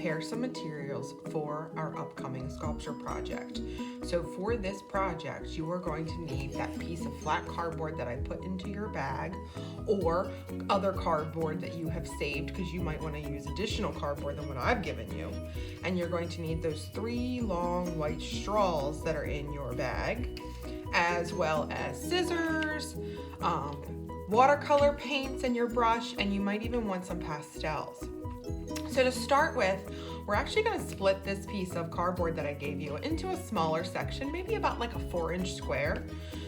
prepare some materials for our upcoming sculpture project. So for this project, you are going to need that piece of flat cardboard that I put into your bag, or other cardboard that you have saved, because you might want to use additional cardboard than what I've given you. And you're going to need those 3 long white straws that are in your bag, as well as scissors, watercolor paints and your brush, and you might even want some pastels. So to start with, we're actually going to split this piece of cardboard that I gave you into a smaller section, maybe about like a 4-inch square.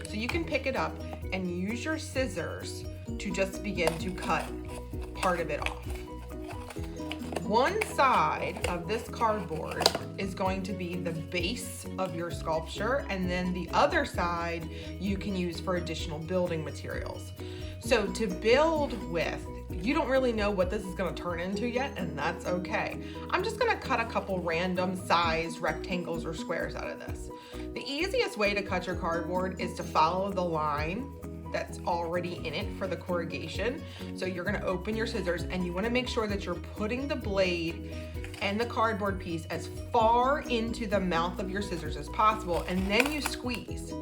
So you can pick it up and use your scissors to just begin to cut part of it off. One side of this cardboard is going to be the base of your sculpture, and then the other side you can use for additional building materials. So to build with, you don't really know what this is going to turn into yet, and that's okay. I'm just going to cut a couple random size rectangles or squares out of this. The easiest way to cut your cardboard is to follow the line that's already in it for the corrugation. So you're going to open your scissors, and you want to make sure that you're putting the blade and the cardboard piece as far into the mouth of your scissors as possible, and then you squeeze.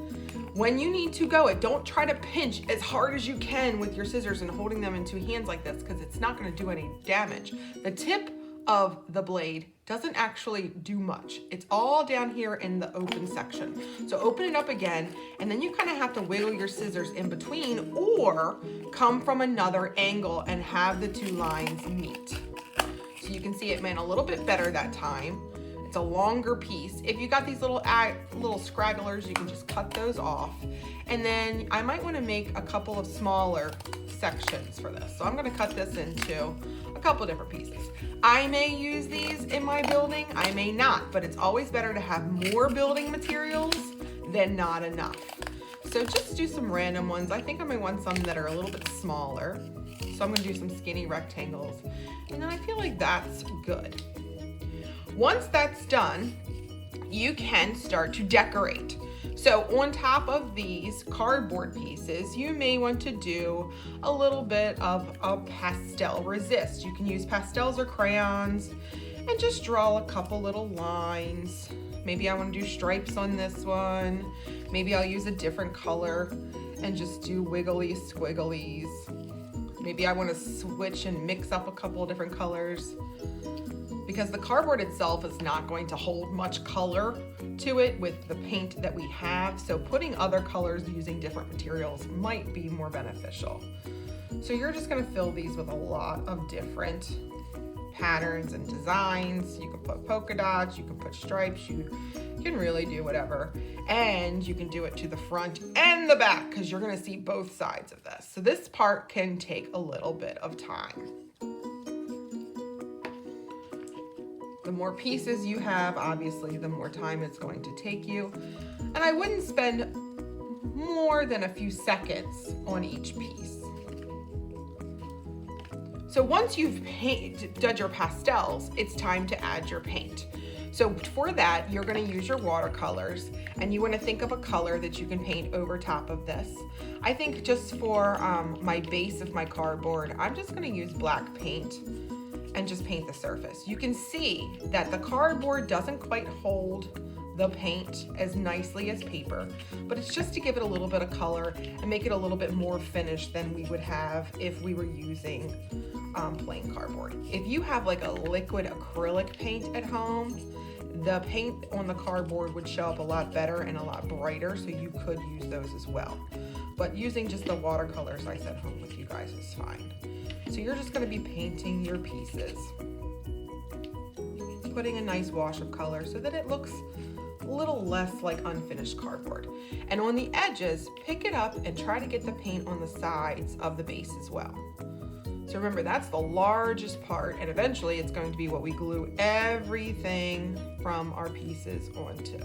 When you need to go, don't try to pinch as hard as you can with your scissors and holding them in 2 hands like this, because it's not going to do any damage. The tip of the blade doesn't actually do much. It's all down here in the open section. So open it up again, and then you kind of have to wiggle your scissors in between, or come from another angle and have the 2 lines meet. So you can see it went a little bit better that time. It's a longer piece. If you got these little scragglers, you can just cut those off. And then I might want to make a couple of smaller sections for this. So I'm going to cut this into a couple different pieces. I may use these in my building, I may not, but it's always better to have more building materials than not enough. So just do some random ones. I think I might want some that are a little bit smaller. So I'm going to do some skinny rectangles. And then I feel like that's good. Once that's done, you can start to decorate. So on top of these cardboard pieces, you may want to do a little bit of a pastel resist. You can use pastels or crayons and just draw a couple little lines. Maybe I want to do stripes on this one. Maybe I'll use a different color and just do wiggly squigglies. Maybe I want to switch and mix up a couple of different colors, because the cardboard itself is not going to hold much color to it with the paint that we have. So putting other colors using different materials might be more beneficial. So you're just going to fill these with a lot of different patterns and designs. You can put polka dots, you can put stripes, you can really do whatever. And you can do it to the front and the back, because you're going to see both sides of this. So this part can take a little bit of time. The more pieces you have, obviously, the more time it's going to take you. And I wouldn't spend more than a few seconds on each piece. So once you've done your pastels, it's time to add your paint. So for that, you're going to use your watercolors, and you want to think of a color that you can paint over top of this. I think just for my base of my cardboard, I'm just going to use black paint and just paint the surface. You can see that the cardboard doesn't quite hold the paint as nicely as paper, but it's just to give it a little bit of color and make it a little bit more finished than we would have if we were using plain cardboard. If you have like a liquid acrylic paint at home, the paint on the cardboard would show up a lot better and a lot brighter, so you could use those as well. But using just the watercolors I sent home with you guys is fine. So you're just going to be painting your pieces, putting a nice wash of color so that it looks a little less like unfinished cardboard. And on the edges, pick it up and try to get the paint on the sides of the base as well. So remember, that's the largest part, and eventually it's going to be what we glue everything from our pieces onto.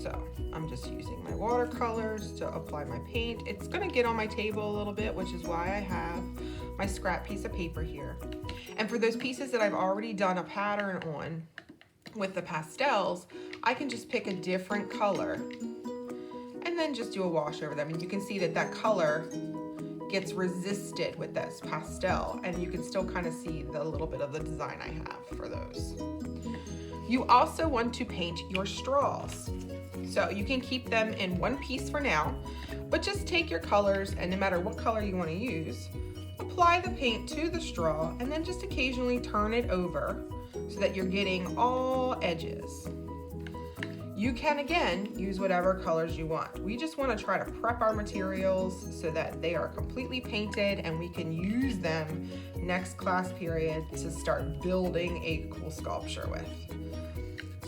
So I'm just using my watercolors to apply my paint. It's going to get on my table a little bit, which is why I have my scrap piece of paper here. And for those pieces that I've already done a pattern on with the pastels, I can just pick a different color and then just do a wash over them. And you can see that that color gets resisted with this pastel, and you can still kind of see the little bit of the design I have for those. You also want to paint your straws. So you can keep them in one piece for now, but just take your colors, and no matter what color you want to use, apply the paint to the straw and then just occasionally turn it over so that you're getting all edges. You can again use whatever colors you want. We just want to try to prep our materials so that they are completely painted and we can use them next class period to start building a cool sculpture with.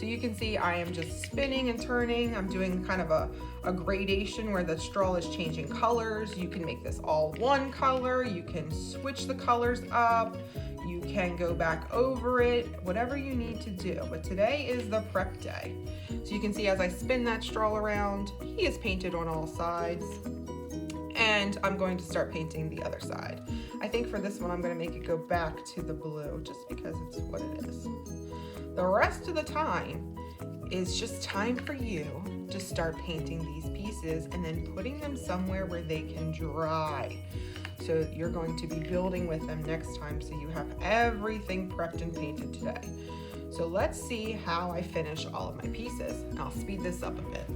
So you can see I am just spinning and turning. I'm doing kind of a gradation where the straw is changing colors. You can make this all one color. You can switch the colors up. You can go back over it, whatever you need to do. But today is the prep day. So you can see as I spin that straw around, he is painted on all sides. And I'm going to start painting the other side. I think for this one, I'm going to make it go back to the blue just because it's what it is. The rest of the time is just time for you to start painting these pieces and then putting them somewhere where they can dry. So you're going to be building with them next time, so you have everything prepped and painted today. So let's see how I finish all of my pieces. I'll speed this up a bit.